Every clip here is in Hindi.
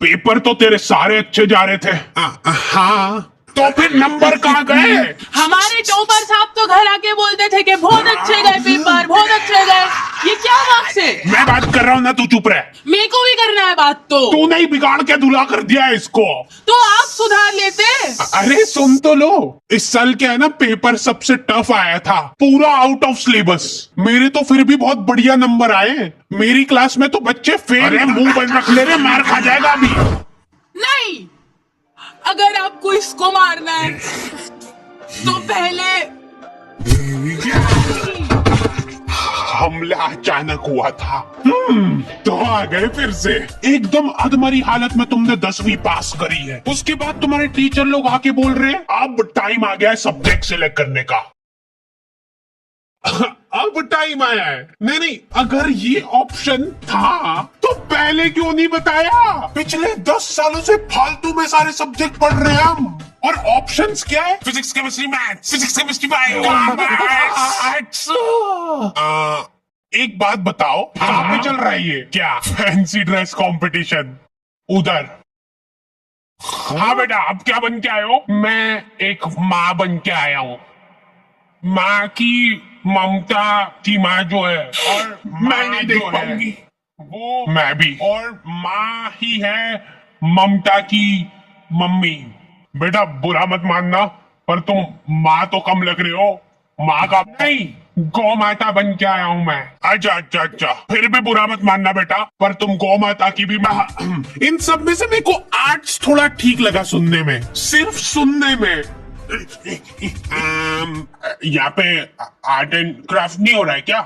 पेपर तो तेरे सारे अच्छे जा रहे थे। हाँ, तो फिर नंबर कहाँ गए? हमारे टॉपर साहब तो घर आके बोलते थे कि बहुत अच्छे गए पेपर, बहुत अच्छे गए। ये क्या मार्क्स है? मैं बात कर रहा हूँ ना, तू चुप रह। मेरे को भी करना है बात तो। तूने ही बिगाड़ के धुला कर दिया है इसको। तो आप सुधार लेते। अरे सुन तो लो, इस साल क्या है ना, पेपर सबसे टफ आया था, पूरा आउट ऑफ सिलेबस। मेरे तो फिर भी बहुत बढ़िया नंबर आए। मेरी क्लास में तो बच्चे फेल है। मुंह बंद रख ले रे, मार खा जाएगा अभी। नहीं, अगर आपको इसको मारना है तो पहले हमला अचानक हुआ था। तो आ गए फिर से। एकदम अधमरी हालत में तुमने 10वीं पास करी है। उसके बाद तुम्हारे टीचर लोग आके बोल रहे हैं अब टाइम आ गया है सब्जेक्ट सिलेक्ट करने का। अब टाइम आया है। नहीं, अगर ये ऑप्शन था तो पहले क्यों नहीं बताया? पिछले 10 सालों से फालतू में सारे सब्जेक्ट पढ़ रहे हैं हम। और ऑप्शंस क्या है? Physics, chemistry, maths, physics, chemistry, bio. एक बात बताओ, कहाँ पे चल रहा है ये? क्या फैंसी ड्रेस कंपटीशन? उधर। हाँ बेटा, अब क्या बन के आए हो? मैं एक माँ बन के आया हूँ। माँ की ममता की माँ जो है, और मैं नहीं देख पाऊंगी वो। मैं भी। और माँ ही है ममता की मम्मी। बेटा बुरा मत मानना, पर तुम माँ तो कम लग रहे हो। माँ का नहीं, गौ माता बन के आया हूँ मैं। अच्छा, फिर भी बुरा मत मानना बेटा, पर तुम गौ माता की भी माँ। इन सब में से मेरे को आर्ट्स थोड़ा ठीक लगा सुनने में, सिर्फ सुनने में। यहाँ पे आर्ट एंड क्राफ्ट नहीं हो रहा है क्या?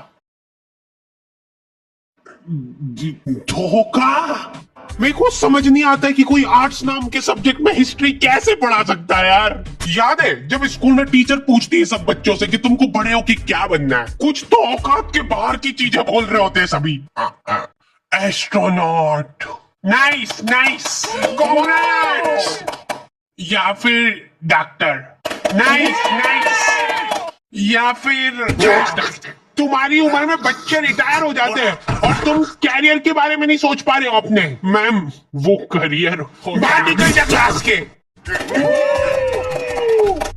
धोखा। मेरे को समझ नहीं आता है कि कोई आर्ट्स नाम के सब्जेक्ट में हिस्ट्री कैसे पढ़ा सकता है यार। याद है जब स्कूल में टीचर पूछती है सब बच्चों से कि तुमको बड़े हो कि क्या बनना है, कुछ तो औकात के बाहर की चीजें बोल रहे होते हैं सभी। एस्ट्रोनॉट। Nice, congrats. या फिर डॉक्टर। नाइस। या फिर तुम्हारी उम्र में बच्चे रिटायर हो जाते हैं और तुम कैरियर के बारे में नहीं सोच पा रहे हो अपने। मैम, वो करियर बाहर निकल जा क्लास के।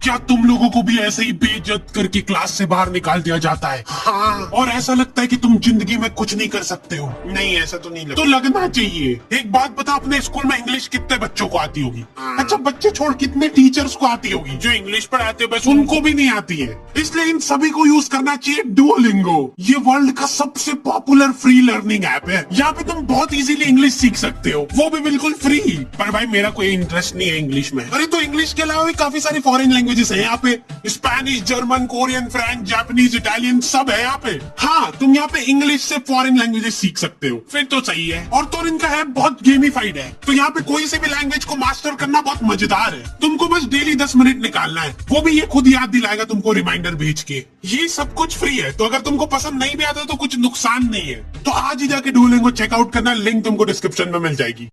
क्या तुम लोगों को भी ऐसे ही बेइज्जत करके क्लास से बाहर निकाल दिया जाता है? हाँ। और ऐसा लगता है कि तुम जिंदगी में कुछ नहीं कर सकते हो? नहीं, ऐसा तो नहीं लगता। तो लगना चाहिए। एक बात बता, अपने स्कूल में इंग्लिश कितने बच्चों को आती होगी? अच्छा, बच्चे छोड़ कितने टीचर्स को आती होगी? जो इंग्लिश पढ़ाते बस उनको भी नहीं आती है। इसलिए इन सभी को यूज करना चाहिए डुओलिंगो। ये वर्ल्ड का सबसे पॉपुलर फ्री लर्निंग ऐप है। यहाँ पे तुम बहुत इजीली इंग्लिश सीख सकते हो, वो भी बिल्कुल फ्री। पर भाई मेरा कोई इंटरेस्ट नहीं है इंग्लिश में। अरे तो इंग्लिश के अलावा भी काफी सारी फॉरेन लैंग्वेजेस है यहाँ पे। Spanish, German, Korean, French, Japanese, Italian सब है यहाँ पे। हाँ, तुम यहाँ पे इंग्लिश से फॉरेन लैंग्वेजेस सीख सकते हो। फिर तो सही है। और तो इनका ऐप बहुत गेमिफाइड है, तो यहाँ पे कोई से भी लैंग्वेज को मास्टर करना बहुत मजेदार है। तुमको बस डेली 10 मिनट निकालना है, वो भी ये खुद याद दिलाएगा तुमको रिमाइंडर भेज के। ये सब कुछ फ्री है, तो अगर तुमको पसंद नहीं भी आता तो कुछ नुकसान नहीं है। तो आज ही जाके डुओलिंगो चेकआउट करना, लिंक तुमको डिस्क्रिप्शन में मिल जाएगी।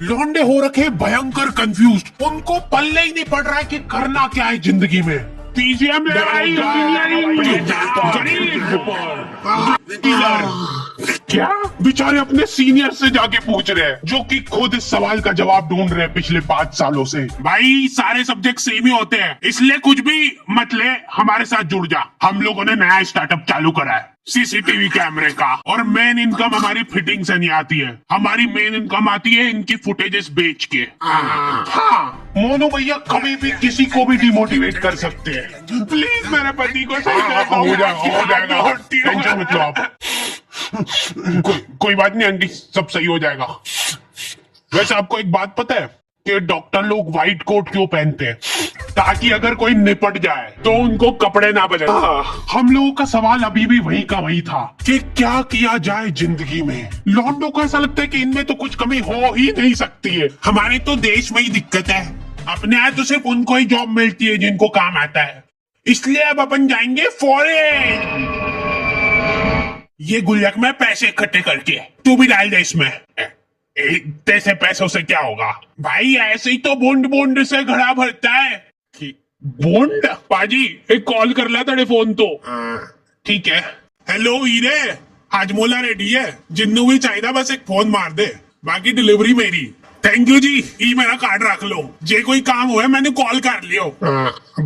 लौंडे हो रखे भयंकर कंफ्यूज्ड, उनको पल्ले ही नहीं पड़ रहा है कि करना क्या है जिंदगी में। पीजीएम लड़ाई, क्या बेचारे अपने सीनियर से जाके पूछ रहे हैं, जो कि खुद इस सवाल का जवाब ढूंढ रहे हैं पिछले 5 सालों से। भाई सारे सब्जेक्ट सेम ही होते हैं, इसलिए कुछ भी मत ले, हमारे साथ जुड़ जा। हम लोगों ने नया स्टार्टअप चालू करा है, सीसीटीवी कैमरे का। और मेन इनकम हमारी फिटिंग से नहीं आती है, हमारी मेन इनकम आती है इनकी फुटेजेस बेच के। हाँ, मोनू भैया कभी भी किसी को भी डिमोटिवेट कर सकते हैं। प्लीज मेरे पति को सही हो जाएगा, टेंशन मत लो आप। कोई बात नहीं आंटी, सब सही हो जाएगा। वैसे आपको एक बात पता है कि डॉक्टर लोग व्हाइट कोट क्यों पहनते हैं? ताकि अगर कोई निपट जाए तो उनको कपड़े ना बदले। हम लोगों का सवाल अभी भी वही का वही था कि क्या किया जाए जिंदगी में। लॉन्डो को ऐसा लगता है कि इनमें तो कुछ कमी हो ही नहीं सकती है। हमारे तो देश में ही दिक्कत है, अपने यहाँ तो सिर्फ उनको ही जॉब मिलती है जिनको काम आता है। इसलिए अब अपन जाएंगे फॉरेन। ये गुल्लक में पैसे इकट्ठे करके तू भी डाल दे इसमें। तेरे पैसों से क्या होगा भाई? ऐसे ही तो बूंद बूंद से घड़ा भरता है। बूंद? पाजी एक कॉल कर ला तेरे फोन तो। ठीक है। हेलो हीरे, हाजमोला रेडी है, जिन्नू भी चाहिए बस एक फोन मार दे, बाकी डिलीवरी मेरी। थैंक यू जी, ये मेरा कार्ड रख लो, जे कोई काम हुआ मैंने कॉल कर लियो।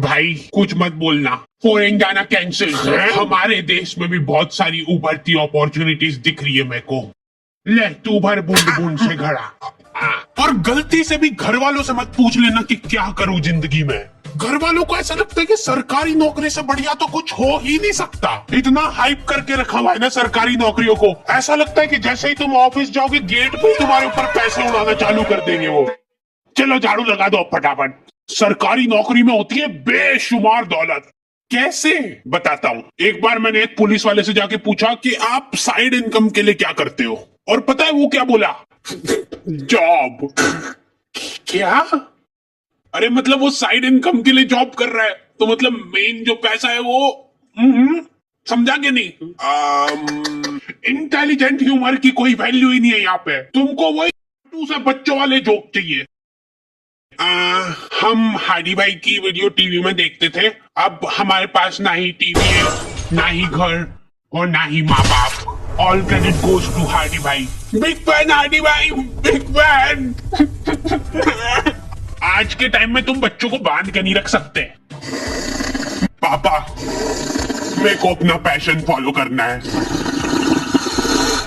भाई कुछ मत बोलना, फॉरेन जाना कैंसिल। हमारे देश में भी बहुत सारी उभरती अपॉर्चुनिटीज दिख रही है मेरे को। ले तू भर बूंद बूंद से घड़ा। और गलती से भी घर वालों से मत पूछ लेना कि क्या करूं जिंदगी में। घर वालों को ऐसा लगता है कि सरकारी नौकरी से बढ़िया तो कुछ हो ही नहीं सकता। इतना हाइप करके रखा हुआ है ना सरकारी नौकरियों को, ऐसा लगता है कि जैसे ही तुम ऑफिस जाओगे गेट पे तुम्हारे ऊपर पैसे उड़ाना चालू कर देंगे वो। चलो झाड़ू लगा दो फटाफट। सरकारी नौकरी में होती है बेशुमार दौलत। कैसे बताता हूँ। एक बार मैंने एक पुलिस वाले से जाके पूछा कि आप साइड इनकम के लिए क्या करते हो, और पता है वो क्या बोला? जॉब। क्या? अरे मतलब वो साइड इनकम के लिए जॉब कर रहा है, तो मतलब मेन जो पैसा है वो समझा के नहीं? इंटेलिजेंट ह्यूमर की कोई वैल्यू ही नहीं है यहाँ पे। तुमको वही से बच्चों वाले जोक चाहिए। हम हाडी भाई की वीडियो टीवी में देखते थे, अब हमारे पास ना ही टीवी है, ना ही घर, और ना ही माँ बाप। ऑल क्रेडिट गोज टू हाडी भाई। बिग फैन हाडी भाई, बिग फैन। आज के टाइम में तुम बच्चों को बांध के नहीं रख सकते। पापा मेरे को अपना पैशन फॉलो करना है,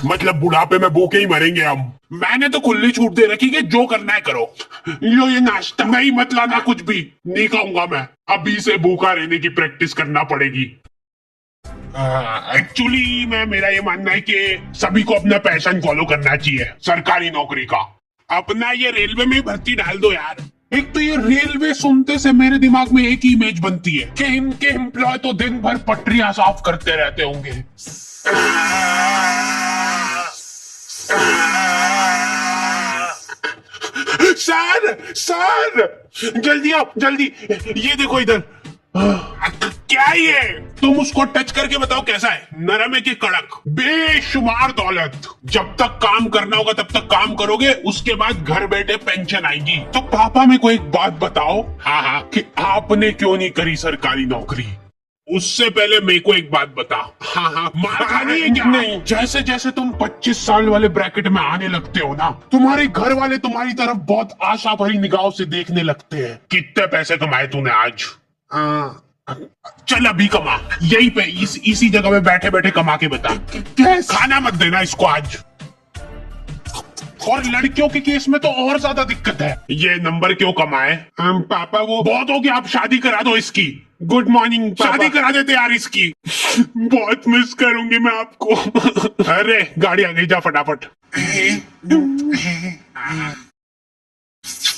मतलब बुढ़ापे में भूखे ही मरेंगे हम। मैंने तो खुली छूट दे रखी कि जो करना है करो। लो ये नाश्ता। नहीं मत लाना, कुछ भी नहीं खाऊंगा मैं। अभी से भूखा रहने की प्रैक्टिस करना पड़ेगी। एक्चुअली मेरा ये मानना है कि सभी को अपना पैशन फॉलो करना चाहिए सरकारी नौकरी का। अपना ये रेलवे में भर्ती डाल दो यार। एक तो ये रेलवे सुनते से मेरे दिमाग में एक ही इमेज बनती है कि इनके एम्प्लॉय तो दिन भर पटरियां साफ करते रहते होंगे। सर जल्दी आओ जल्दी, ये देखो इधर। क्या ये? तुम उसको टच करके बताओ कैसा है, नरम है कि कड़क? बेशुमार दौलत। जब तक काम करना होगा तब तक काम करोगे, उसके बाद घर बैठे पेंशन आएगी। तो पापा मेरे को एक बात बताओ, हाँ, कि आपने क्यों नहीं करी सरकारी नौकरी? उससे पहले मेरे को एक बात बता। हाँ, मार खानी है क्या? नहीं, जैसे जैसे तुम 25 साल वाले ब्रैकेट में आने लगते हो ना, तुम्हारे घर वाले तुम्हारी तरफ बहुत आशा भरी निगाहों से देखने लगते हैं। कितने पैसे कमाए तूने आज? चल अभी कमा, यही पे इसी जगह में बैठे बैठे कमा के बता। खाना मत देना इसको आज। और लड़कियों के केस में तो और ज्यादा दिक्कत है। ये नंबर क्यों कमाए? पापा वो बहुत हो गया, आप शादी करा दो इसकी। Good morning. शादी करा देते यार इसकी। बहुत मिस करूंगी मैं आपको। अरे गाड़ी आ गई, जा फटाफट।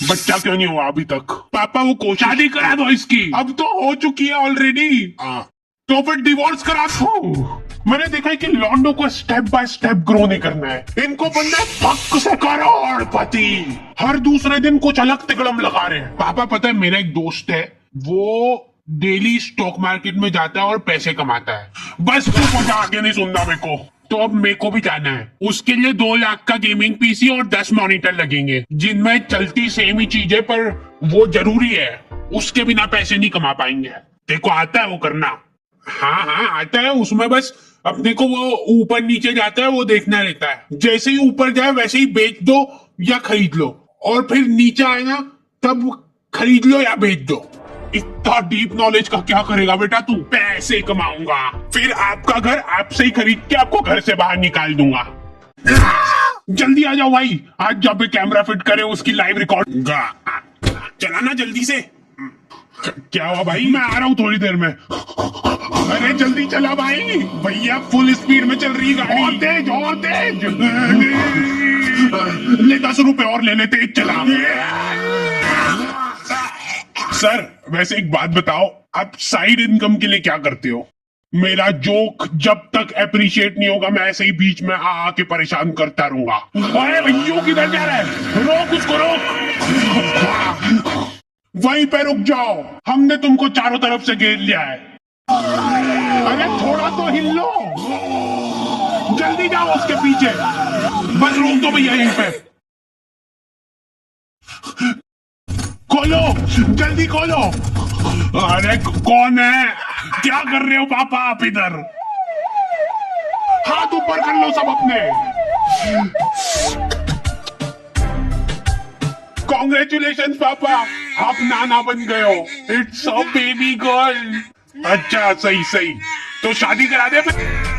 बच्चा क्यों नहीं हुआ अभी तक? पापा वो कोशिश। शादी करा दो इसकी। अब तो हो चुकी है ऑलरेडी। तो फिर डिवोर्स करा दो। मैंने देखा है कि लॉन्डो को स्टेप बाय स्टेप ग्रो नहीं करना है, इनको बनना है पक्क से करोड़पति। हर दूसरे दिन कुछ अलग तिकड़म लगा रहे हैं। पापा पता है मेरा एक दोस्त है, वो डेली स्टॉक मार्केट में जाता है और पैसे कमाता है। बस तू मुझे आगे नहीं सुनना मेरे को। तो अब मेरे को भी जाना है, उसके लिए 2 लाख का गेमिंग पीसी और 10 मॉनिटर लगेंगे, जिनमें चलती सेम ही चीजें, पर वो जरूरी है, उसके बिना पैसे नहीं कमा पाएंगे। देखो आता है वो करना? हाँ आता है, उसमें बस अपने को वो ऊपर नीचे जाता है वो देखना रहता है। जैसे ही ऊपर जाए वैसे ही बेच दो या खरीद लो, और फिर नीचे आए ना तब खरीद लो या बेच दो। इतना डीप नॉलेज का क्या करेगा बेटा तू? पैसे कमाऊंगा, फिर आपका घर आपसे ही खरीद के आपको घर से बाहर निकाल दूंगा। जल्दी आ जाओ भाई, आज जब भी कैमरा फिट करे उसकी लाइव रिकॉर्ड। चलाना जल्दी से। क्या हुआ भाई? मैं आ रहा हूँ थोड़ी देर में। अरे जल्दी चला भाई, भैया फुल स्पीड में चल रही गाड़ी। और तेज और तेज। ले 10 रुपए और ले ले, तेज चला। सर वैसे एक बात बताओ, आप साइड इनकम के लिए क्या करते हो? मेरा जोक जब तक अप्रिशिएट नहीं होगा मैं ऐसे ही बीच में आके परेशान करता रहूंगा। अरे भैया किधर जा रहा है? रोक उसको, रोक। वहीं पे रुक जाओ, हमने तुमको चारों तरफ से घेर लिया है। अरे थोड़ा तो हिल लो, जल्दी जाओ उसके पीछे। बस रोक दो भैया यहीं पे। खोलो जल्दी खोलो। अरे कौन है? क्या कर रहे हो पापा आप इधर? हाथ ऊपर कर लो सब अपने। कॉन्ग्रेचुलेशन पापा, आप नाना बन गए हो। It's a baby girl. अच्छा सही सही, तो शादी करा दे फिर।